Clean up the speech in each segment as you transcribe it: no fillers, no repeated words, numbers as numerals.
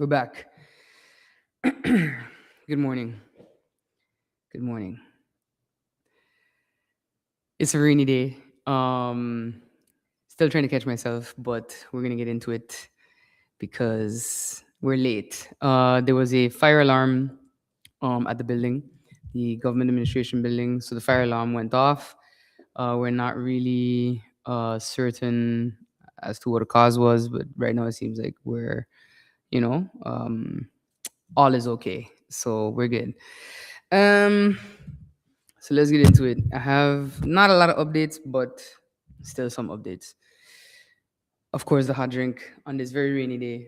We're back. Good morning. Good morning. It's a rainy day. Still trying to catch myself, but we're gonna get into it because we're late. There was a fire alarm at the building, the government administration building. So the fire alarm went off. We're not really certain as to what the cause was, but right now it seems like we're, you know, all is okay. So we're good. Um, so let's get into it. I have not a lot of updates, but still some updates. Of course, the hot drink on this very rainy day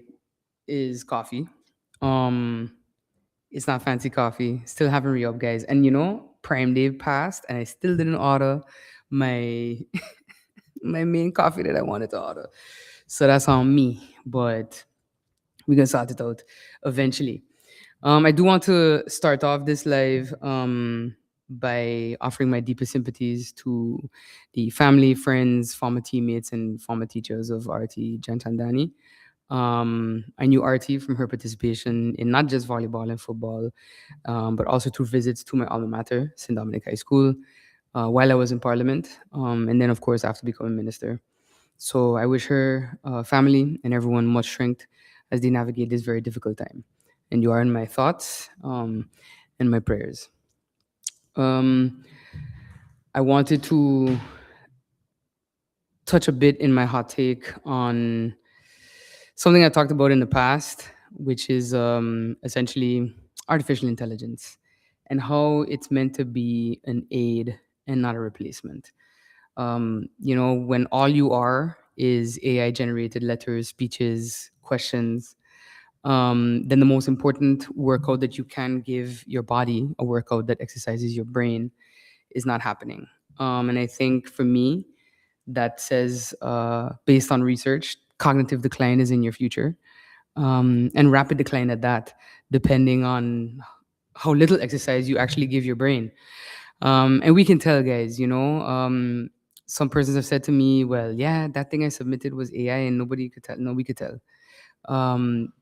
is coffee. Um, it's not fancy coffee. Still haven't re up, guys. And Prime Day passed, and I still didn't order my my main coffee that I wanted to order. So that's on me. But we can sort it out eventually. I do want to start off this live by offering my deepest sympathies to the family, friends, former teammates, and former teachers of RT Jantandani. I knew RT from her participation in not just volleyball and football, but also through visits to my alma mater, St. Dominic High School, while I was in Parliament, and then, of course, after becoming minister. So I wish her family and everyone much strength as they navigate this very difficult time. And you are in my thoughts and my prayers. Um, I wanted to touch a bit in my hot take on something I talked about in the past, which is essentially artificial intelligence and how it's meant to be an aid and not a replacement. When all you are is AI generated letters, speeches, questions, then the most important workout that you can give your body, a workout that exercises your brain, is not happening. And I think for me, that says, based on research, cognitive decline is in your future, and rapid decline at that, depending on how little exercise you actually give your brain. And we can tell, guys, some persons have said to me, well, yeah, that thing I submitted was AI and nobody could tell. No, we could tell.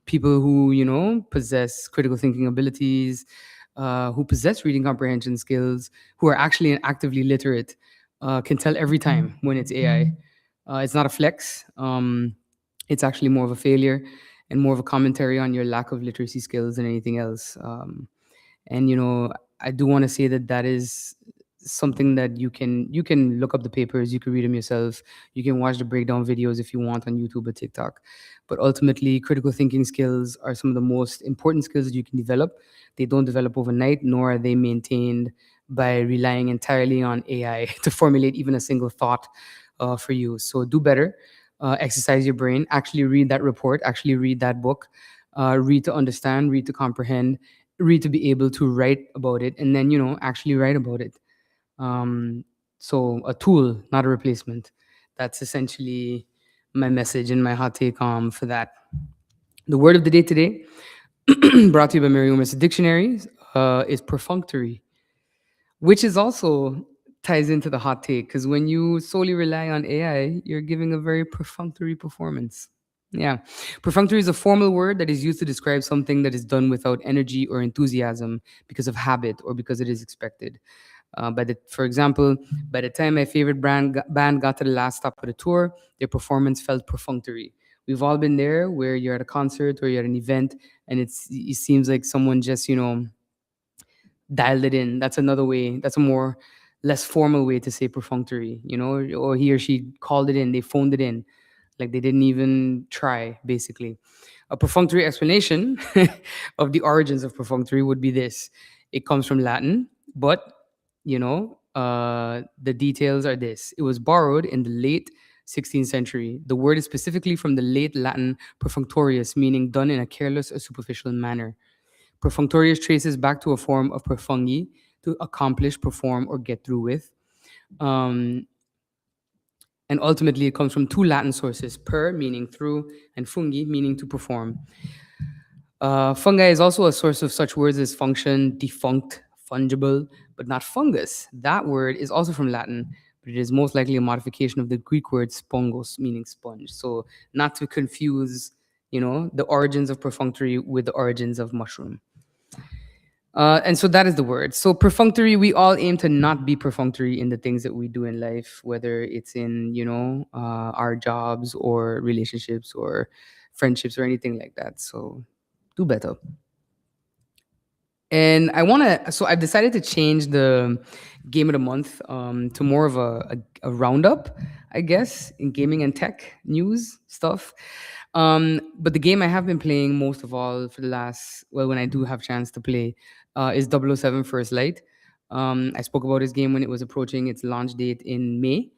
People who, possess critical thinking abilities, who possess reading comprehension skills, who are actually actively literate, can tell every time when it's AI. It's not a flex. It's actually more of a failure and more of a commentary on your lack of literacy skills than anything else. And I do want to say that that is something that you can look up the papers, you can read them yourself, you can watch the breakdown videos if you want on YouTube or TikTok. But ultimately, critical thinking skills are some of the most important skills that you can develop. They don't develop overnight, nor are they maintained by relying entirely on AI to formulate even a single thought for you. So do better. Exercise your brain. Actually read that report. Actually read that book. Read to understand. Read to comprehend. Read to be able to write about it, and then actually write about it. So a tool, not a replacement. That's essentially my message and my hot take for that. The word of the day today, brought to you by Merriam-Webster Dictionary, is perfunctory, which is also ties into the hot take because when you solely rely on AI, you're giving a very perfunctory performance. Yeah. Perfunctory is a formal word that is used to describe something that is done without energy or enthusiasm because of habit or because it is expected. For example, by the time my favorite band got to the last stop of the tour, their performance felt perfunctory. We've all been there where you're at a concert or you're at an event and it seems like someone just, dialed it in. That's another way. That's a more less formal way to say perfunctory, or he or she called it in, they phoned it in, like they didn't even try, basically. A perfunctory explanation of the origins of perfunctory would be this: it comes from Latin, but the details are this: it was borrowed in the late 16th century. The word is specifically from the late Latin perfunctorius, meaning done in a careless or superficial manner. Perfunctorius traces back to a form of perfungi, to accomplish, perform, or get through with. Um, and ultimately, it comes from two Latin sources: per, meaning through, and fungi, meaning to perform. Fungi is also a source of such words as function, defunct, fungible, but not fungus. That word is also from Latin, but it is most likely a modification of the Greek word spongos, meaning sponge. So, not to confuse the origins of perfunctory with the origins of mushroom. And so that is the word. So perfunctory, we all aim to not be perfunctory in the things that we do in life, whether it's in, our jobs or relationships or friendships or anything like that. So do better. And so I've decided to change the game of the month to more of a roundup, I guess, in gaming and tech news stuff. But the game I have been playing most of all for the last, well, when I do have chance to play, is 007 First Light. I spoke about this game when it was approaching its launch date in May.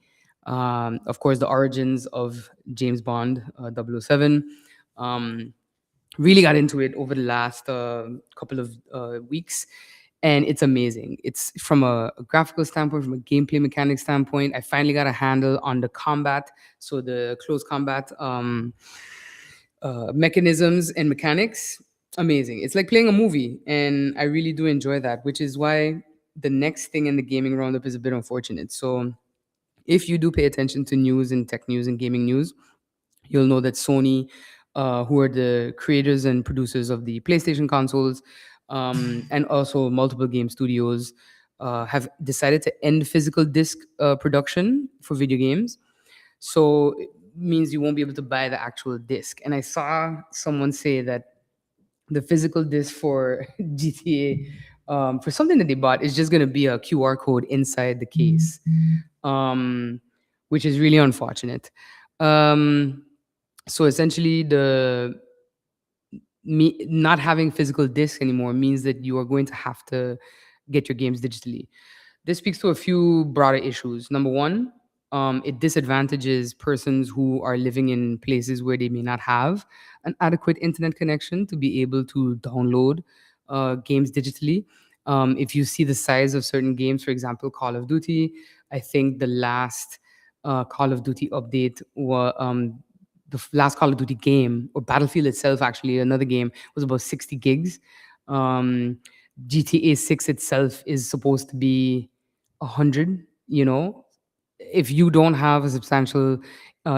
Of course, the origins of James Bond 007. Really got into it over the last couple of weeks, and it's amazing. It's from a graphical standpoint, from a gameplay mechanic standpoint. I finally got a handle on the combat, so the close combat mechanisms and mechanics. Amazing. It's like playing a movie, and I really do enjoy that, which is why the next thing in the gaming roundup is a bit unfortunate. So if you do pay attention to news and tech news and gaming news, you'll know that Sony, who are the creators and producers of the PlayStation consoles, and also multiple game studios, have decided to end physical disc production for video games. So it means you won't be able to buy the actual disc. And I saw someone say that the physical disc for GTA, for something that they bought, is just going to be a QR code inside the case, um, which is really unfortunate. Um, so essentially, not having physical discs anymore means that you are going to have to get your games digitally. This speaks to a few broader issues. Number one, it disadvantages persons who are living in places where they may not have an adequate internet connection to be able to download games digitally. If you see the size of certain games, for example, Call of Duty, I think the last Call of Duty update last Call of Duty game, or Battlefield itself, actually, another game, was about 60 gigs. Um, GTA 6 itself is supposed to be 100. If you don't have a substantial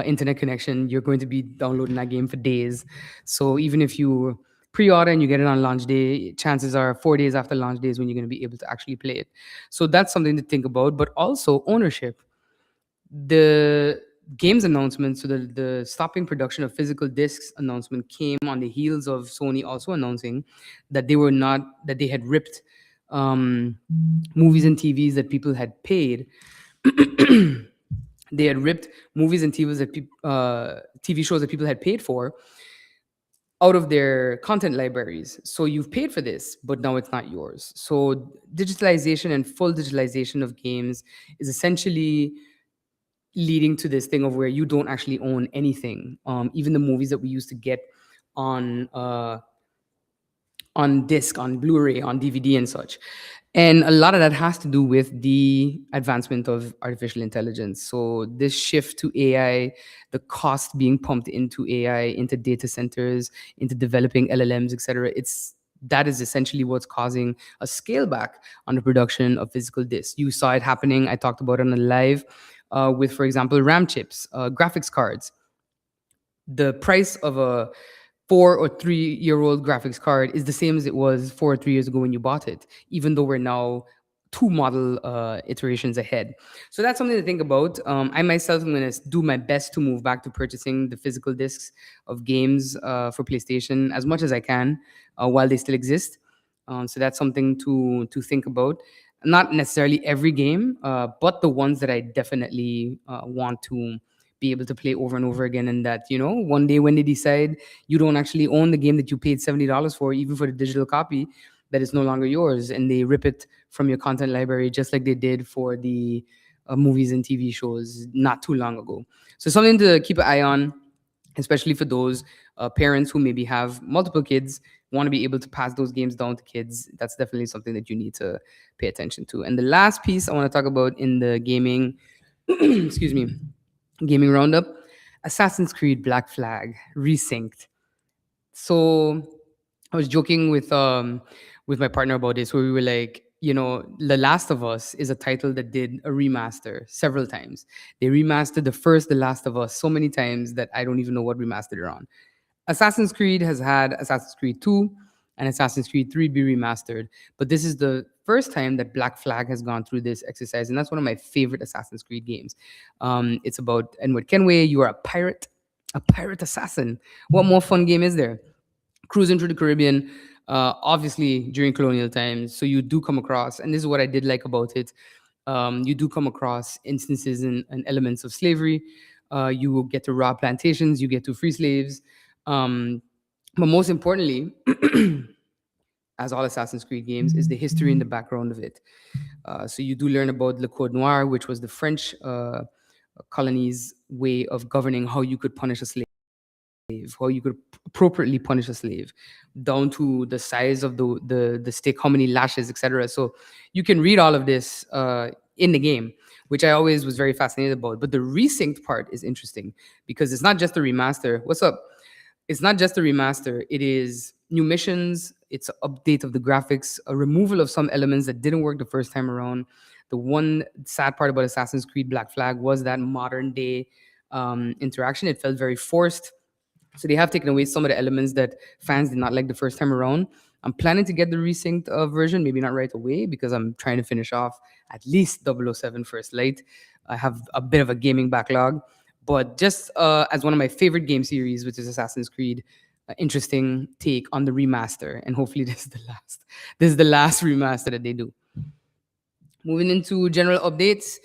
internet connection, you're going to be downloading that game for days. So even if you pre-order and you get it on launch day, chances are 4 days after launch day is when you're going to be able to actually play it. So that's something to think about. But also ownership. The games announcement, so the stopping production of physical discs announcement, came on the heels of Sony also announcing that they had ripped movies and TVs that people had paid. They had ripped movies and TV shows that people had paid for out of their content libraries. So you've paid for this, but now it's not yours. So digitalization and full digitalization of games is essentially leading to this thing of where you don't actually own anything. Even the movies that we used to get on disc, on Blu-ray, on DVD, and such. And a lot of that has to do with the advancement of artificial intelligence. So this shift to AI, the cost being pumped into AI, into data centers, into developing LLMs, etc. That is essentially what's causing a scale back on the production of physical discs. You saw it happening. I talked about it on a live with, for example, RAM chips, graphics cards. The price of a 4 or 3 year old graphics card is the same as it was 4 or 3 years ago when you bought it, even though we're now two model iterations ahead. So that's something to think about. I myself am going to do my best to move back to purchasing the physical discs of games for PlayStation as much as I can while they still exist. So that's something to think about. Not necessarily every game, but the ones that I definitely want to be able to play over and over again. And that, one day when they decide you don't actually own the game that you paid $70 for, even for the digital copy, that is no longer yours, and they rip it from your content library, just like they did for the movies and TV shows not too long ago. So something to keep an eye on, especially for those parents who maybe have multiple kids, want to be able to pass those games down to kids. That's definitely something that you need to pay attention to. And the last piece I want to talk about in the gaming, excuse me, gaming roundup, Assassin's Creed Black Flag resynced. So I was joking with my partner about this, where we were like, The Last of Us is a title that did a remaster several times. They remastered the Last of Us so many times that I don't even know what remastered they're on. Assassin's Creed has had Assassin's Creed 2 and Assassin's Creed 3 be remastered, but this is the first time that Black Flag has gone through this exercise, and that's one of my favorite Assassin's Creed games. It's about Edward Kenway. You are a pirate assassin. What more fun game is there? Cruising through the Caribbean, obviously during colonial times. So you do come across, and this is what I did like about it. You do come across instances and elements of slavery. You will get to rob plantations. You get to free slaves. Um, but most importantly, as all Assassin's Creed games, is the history and the background of it. So you do learn about Le Code Noir, which was the French colony's way of governing how you could punish a slave, how you could appropriately punish a slave, down to the size of the stick, how many lashes, etc. So you can read all of this in the game, which I always was very fascinated about. But the resynced part is interesting because it's not just a remaster. What's up? It's not just a remaster. It is new missions. It's an update of the graphics, a removal of some elements that didn't work the first time around. The one sad part about Assassin's Creed Black Flag was that modern day interaction. It felt very forced, so they have taken away some of the elements that fans did not like the first time around. I'm planning to get the resynced version, maybe not right away because I'm trying to finish off at least 007 First Light. I have a bit of a gaming backlog, but just as one of my favorite game series, which is Assassin's Creed, interesting take on the remaster, and hopefully this is the last. This is the last remaster that they do. Moving into general updates,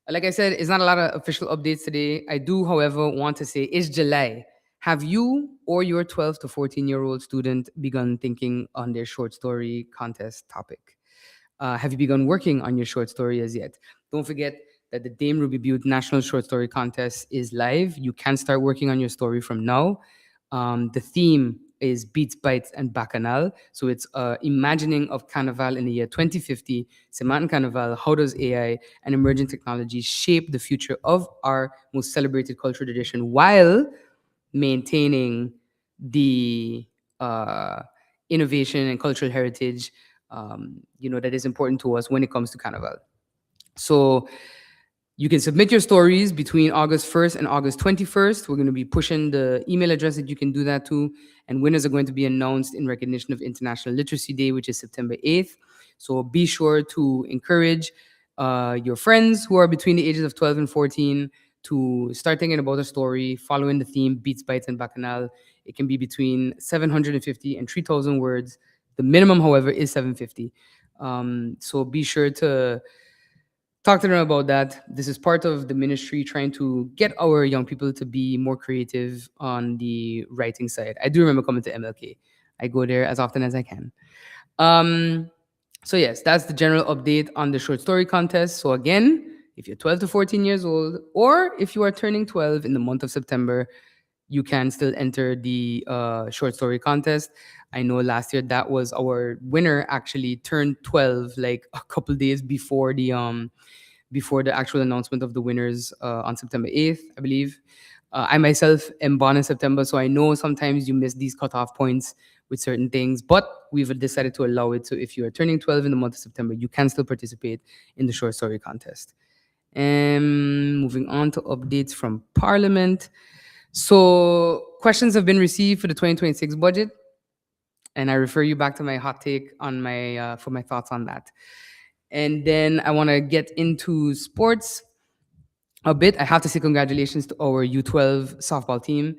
like I said, it's not a lot of official updates today. I do, however, want to say it's July. Have you or your 12 to 14-year-old student begun thinking on their short story contest topic? Have you begun working on your short story as yet? Don't forget that the Dame Ruby Butte National Short Story Contest is live. You can start working on your story from now. The theme is Beats, Bites, and Bacchanal. So it's imagining of Carnival in the year 2050, Semantan Carnival, how does AI and emerging technologies shape the future of our most celebrated cultural tradition while maintaining the innovation and cultural heritage, that is important to us when it comes to Carnival. So you can submit your stories between August 1st and August 21st. We're going to be pushing the email address that you can do that to, and winners are going to be announced in recognition of International Literacy Day, which is September 8th. So be sure to encourage your friends who are between the ages of 12 and 14 to start thinking about a story following the theme Beats, Bites, and Bacchanal. It can be between 750 and 3,000 words. The minimum, however, is 750. So be sure to talk to them about that. This is part of the ministry trying to get our young people to be more creative on the writing side. I do remember coming to MLK. I go there as often as I can. So yes, that's the general update on the short story contest. So again, if you're 12 to 14 years old, or if you are turning 12 in the month of September, you can still enter the short story contest. I know last year that was our winner actually turned 12 like a couple days before the actual announcement of the winners on September 8th, I believe. I myself am born in September, so I know sometimes you miss these cutoff points with certain things, but we've decided to allow it. So if you are turning 12 in the month of September, you can still participate in the short story contest. And moving on to updates from Parliament. So questions have been received for the 2026 budget, and I refer you back to my hot take on my for my thoughts on that. And then I want to get into sports a bit. I have to say congratulations to our U12 softball team.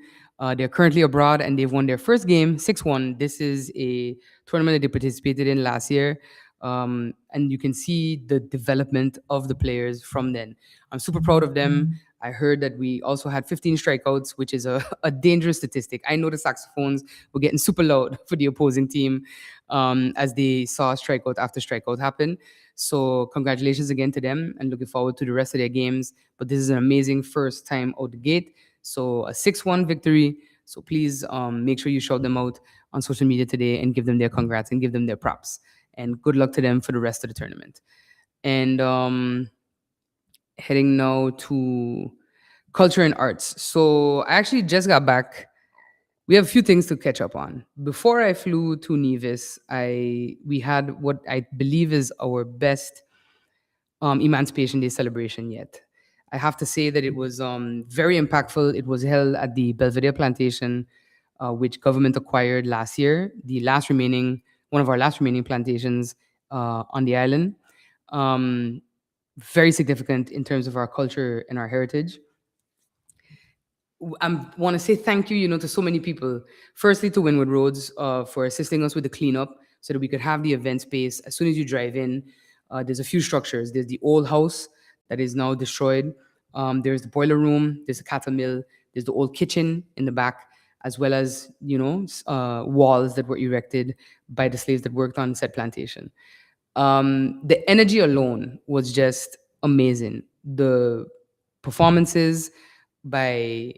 They're currently abroad and they've won their first game 6-1. This is a tournament that they participated in last year. And you can see the development of the players from then. I'm super proud of them. I heard that we also had 15 strikeouts, which is a dangerous statistic. I know the saxophones were getting super loud for the opposing team as they saw strikeout after strikeout happen. So congratulations again to them and looking forward to the rest of their games. But this is an amazing first time out the gate. So a 6-1 victory. So please make sure you shout them out on social media today and give them their congrats and give them their props. And good luck to them for the rest of the tournament. And heading now to culture and arts. So I actually just got back. We have a few things to catch up on. Before I flew to Nevis, we had what I believe is our best Emancipation Day celebration yet. I have to say that it was very impactful. It was held at the Belvedere Plantation. which government acquired last year, one of our last remaining plantations on the island. Um, Very significant in terms of our culture and our heritage. I want to say thank you, to so many people. Firstly, to Winwood Roads for assisting us with the cleanup so that we could have the event space. As soon as you drive in, there's a few structures. There's the old house that is now destroyed. There's the boiler room. There's the cattle mill. There's the old kitchen in the back, as well as walls that were erected by the slaves that worked on said plantation. The energy alone was just amazing. The performances by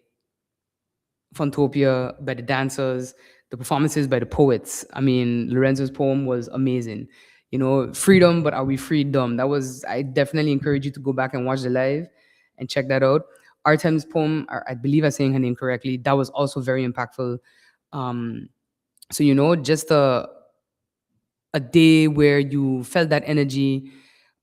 Funtopia, by the dancers, the performances by the poets. I mean, Lorenzo's poem was amazing. Freedom, but are we freedom? I definitely encourage you to go back and watch the live and check that out. Artem's poem, I believe I'm saying her name correctly, that was also very impactful. Um, so, just a day where you felt that energy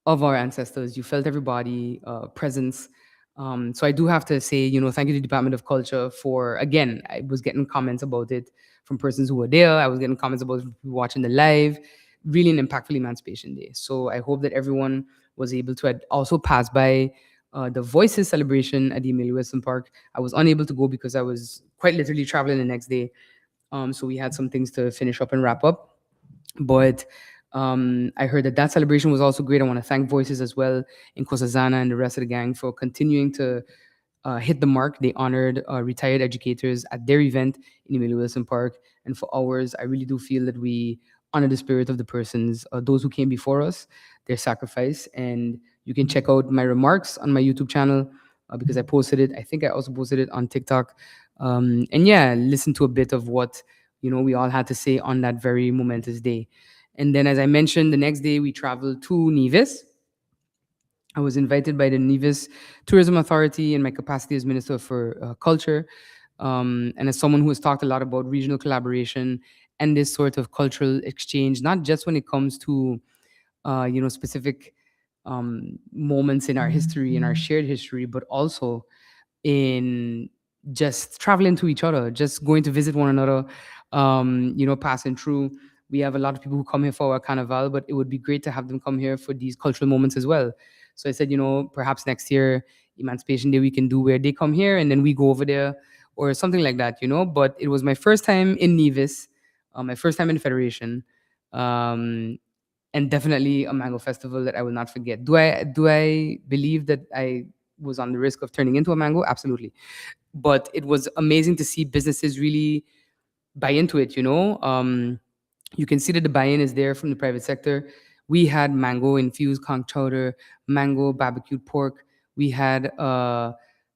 of our ancestors. You felt everybody presence. So I do have to say, thank you to the Department of Culture for, again, I was getting comments about it from persons who were there. I was getting comments about it from people watching the live. Really an impactful Emancipation Day. So I hope that everyone was able to also pass by the Voices celebration at the Amelia Wilson Park. I was unable to go because I was quite literally traveling the next day. So we had some things to finish up and wrap up. But I heard that celebration was also great. I want to thank Voices as well, in Nkosazana and the rest of the gang for continuing to hit the mark. They honored retired educators at their event in Emilio Wilson Park. And for ours, I really do feel that we honor the spirit of the persons, those who came before us, their sacrifice. And you can check out my remarks on my YouTube channel because I posted it. I think I also posted it on TikTok. And yeah, listen to a bit of what we all had to say on that very momentous day. And then, as I mentioned, the next day we traveled to Nevis. I was invited by the Nevis Tourism Authority in my capacity as Minister for Culture, and as someone who has talked a lot about regional collaboration and this sort of cultural exchange, not just when it comes to specific moments in our history, in our shared history, but also in just traveling to each other, just going to visit one another, passing through. We have a lot of people who come here for our carnival, but it would be great to have them come here for these cultural moments as well. So I said, perhaps next year, Emancipation Day, we can do where they come here and then we go over there or something like that, But it was my first time in Nevis, my first time in the Federation, and definitely a mango festival that I will not forget. Do I believe that I was on the risk of turning into a mango? Absolutely. But it was amazing to see businesses really buy into it, you can see that the buy-in is there from the private sector. We had mango infused conch chowder, mango barbecued pork. We had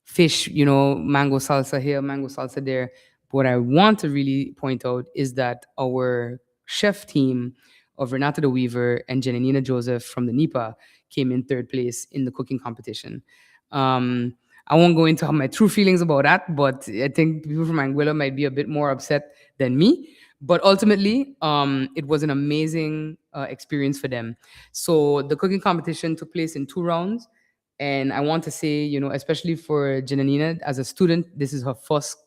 fish, mango salsa here, mango salsa there. What I want to really point out is that our chef team of Renata the Weaver and Janina Joseph from the NIPA came in third place in the cooking competition. I won't go into my true feelings about that, but I think people from Anguilla might be a bit more upset than me. But ultimately, it was an amazing experience for them. So the cooking competition took place in 2 rounds. And I want to say, especially for Jananina, as a student, this is her first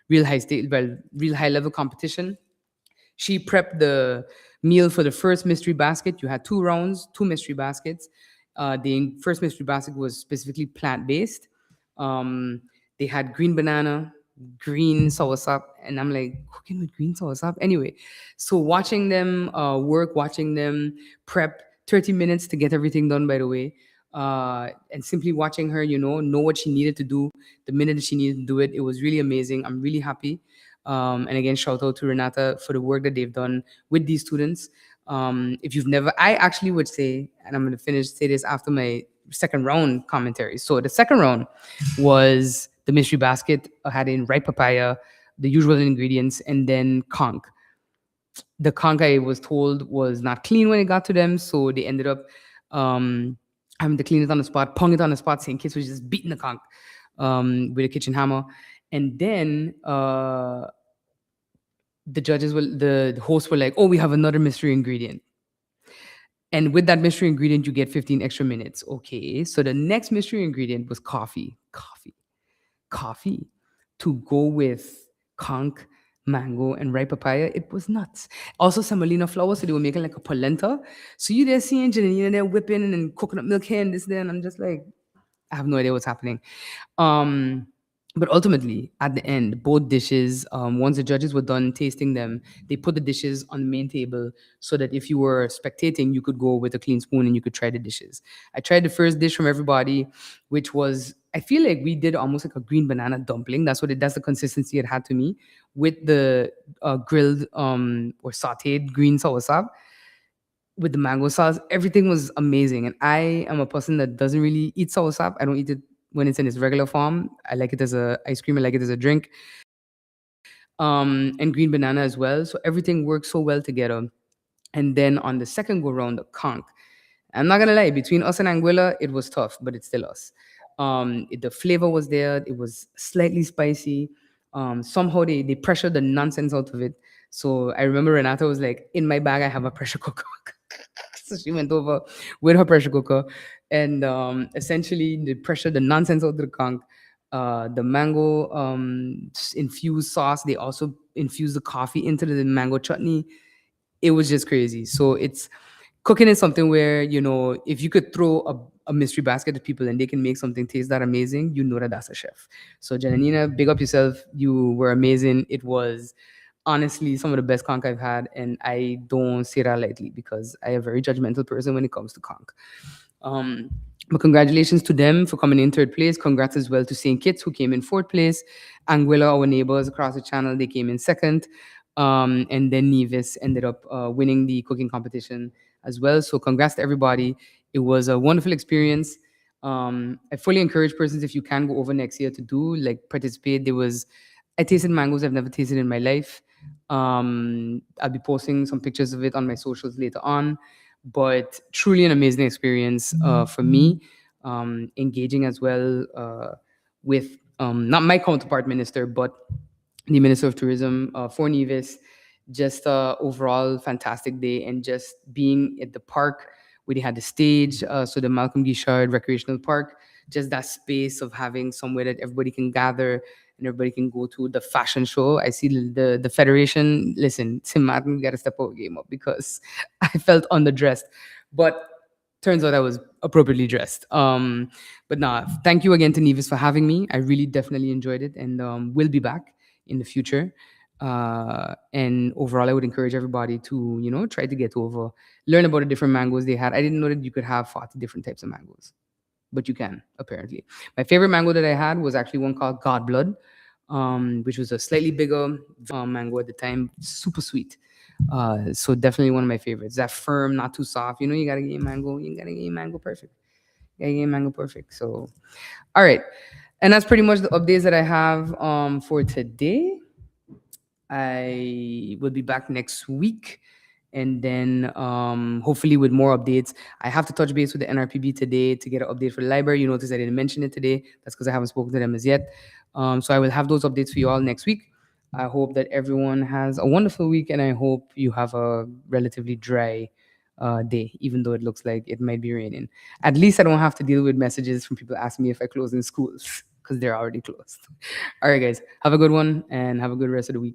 real high level competition. She prepped the meal for the first mystery basket. You had 2 rounds, 2 mystery baskets. The first mystery basket was specifically plant based. They had green banana, green soursop, and I'm like, cooking with green soursop? Anyway, so watching them work, watching them prep, 30 minutes to get everything done, by the way, and simply watching her, know what she needed to do the minute that she needed to do it. It was really amazing. I'm really happy. And again, shout out to Renata for the work that they've done with these students. If you've never, I actually would say, and I'm going to say this after my second round commentary. So the second round was the mystery basket, had in ripe papaya, the usual ingredients, and then conch. The conch, I was told, was not clean when it got to them, so they ended up having to clean it on the spot, pong it on the spot. St. Kitts was just beating the conch with a kitchen hammer. And then the hosts were like, oh, we have another mystery ingredient. And with that mystery ingredient, you get 15 extra minutes. Okay, so the next mystery ingredient was coffee to go with conch mango, and ripe papaya. It was nuts. Also, semolina flour, so they were making like a polenta. So you there seeing Janina there whipping and then coconut milk here and this there, and I'm just like, I have no idea what's happening. Um, but ultimately, at the end, both dishes, once the judges were done tasting them, they put the dishes on the main table so that if you were spectating, you could go with a clean spoon and you could try the dishes. I tried the first dish from everybody, which was, I feel like we did almost like a green banana dumpling. That's the consistency it had to me, with the grilled or sauteed green soursop with the mango sauce. Everything was amazing. And I am a person that doesn't really eat soursop. I don't eat it when it's in its regular form. I like it as a ice cream. I like it as a drink. And green banana as well. So everything works so well together. And then on the second go round, the conch. I'm not gonna lie, between us and Anguilla, it was tough, but it's still us. The flavor was there. It was slightly spicy. Somehow they pressured the nonsense out of it. So I remember Renata was like, "In my bag, I have a pressure cooker." So she went over with her pressure cooker, and essentially they pressured the nonsense out of the conch. The mango infused sauce. They also infused the coffee into the mango chutney. It was just crazy. So it's cooking is something where, if you could throw a mystery basket at people and they can make something taste that amazing, you know that that's a chef. So Janina, big up yourself. You were amazing. It was honestly some of the best conch I've had, and I don't say that lightly because I am a very judgmental person when it comes to conch. um, but congratulations to them for coming in third place. Congrats as well to St. Kitts, who came in fourth place. Anguilla, our neighbors across the channel, they came in second. And then Nevis ended up winning the cooking competition as well. So congrats to everybody. It was a wonderful experience. I fully encourage persons, if you can go over next year, to do like participate. I tasted mangoes I've never tasted in my life. I'll be posting some pictures of it on my socials later on, but truly an amazing experience for me. Engaging as well with not my counterpart minister, but the Minister of Tourism for Nevis. Just overall fantastic day, and just being at the park where they had the stage, so the Malcolm Guichard Recreational Park, just that space of having somewhere that everybody can gather and everybody can go to. The fashion show, I see the federation. Listen, Tim Martin, we got to step our game up because I felt underdressed, but turns out I was appropriately dressed. But nah, thank you again to Nevis for having me. I really definitely enjoyed it, and we'll be back in the future. And overall, I would encourage everybody to, try to get over, learn about the different mangoes they had. I didn't know that you could have 40 different types of mangoes, but you can, apparently. My favorite mango that I had was actually one called God Blood, which was a slightly bigger mango at the time, super sweet. So definitely one of my favorites. That firm, not too soft. You gotta get your mango. You gotta get your mango perfect. You gotta get your mango perfect. So, all right, and that's pretty much the updates that I have for today. I will be back next week, and then hopefully with more updates. I have to touch base with the NRPB today to get an update for the library. You notice I didn't mention it today. That's because I haven't spoken to them as yet. So I will have those updates for you all next week. I hope that everyone has a wonderful week, and I hope you have a relatively dry day, even though it looks like it might be raining. At least I don't have to deal with messages from people asking me if I close in schools because they're already closed. All right, guys, have a good one and have a good rest of the week.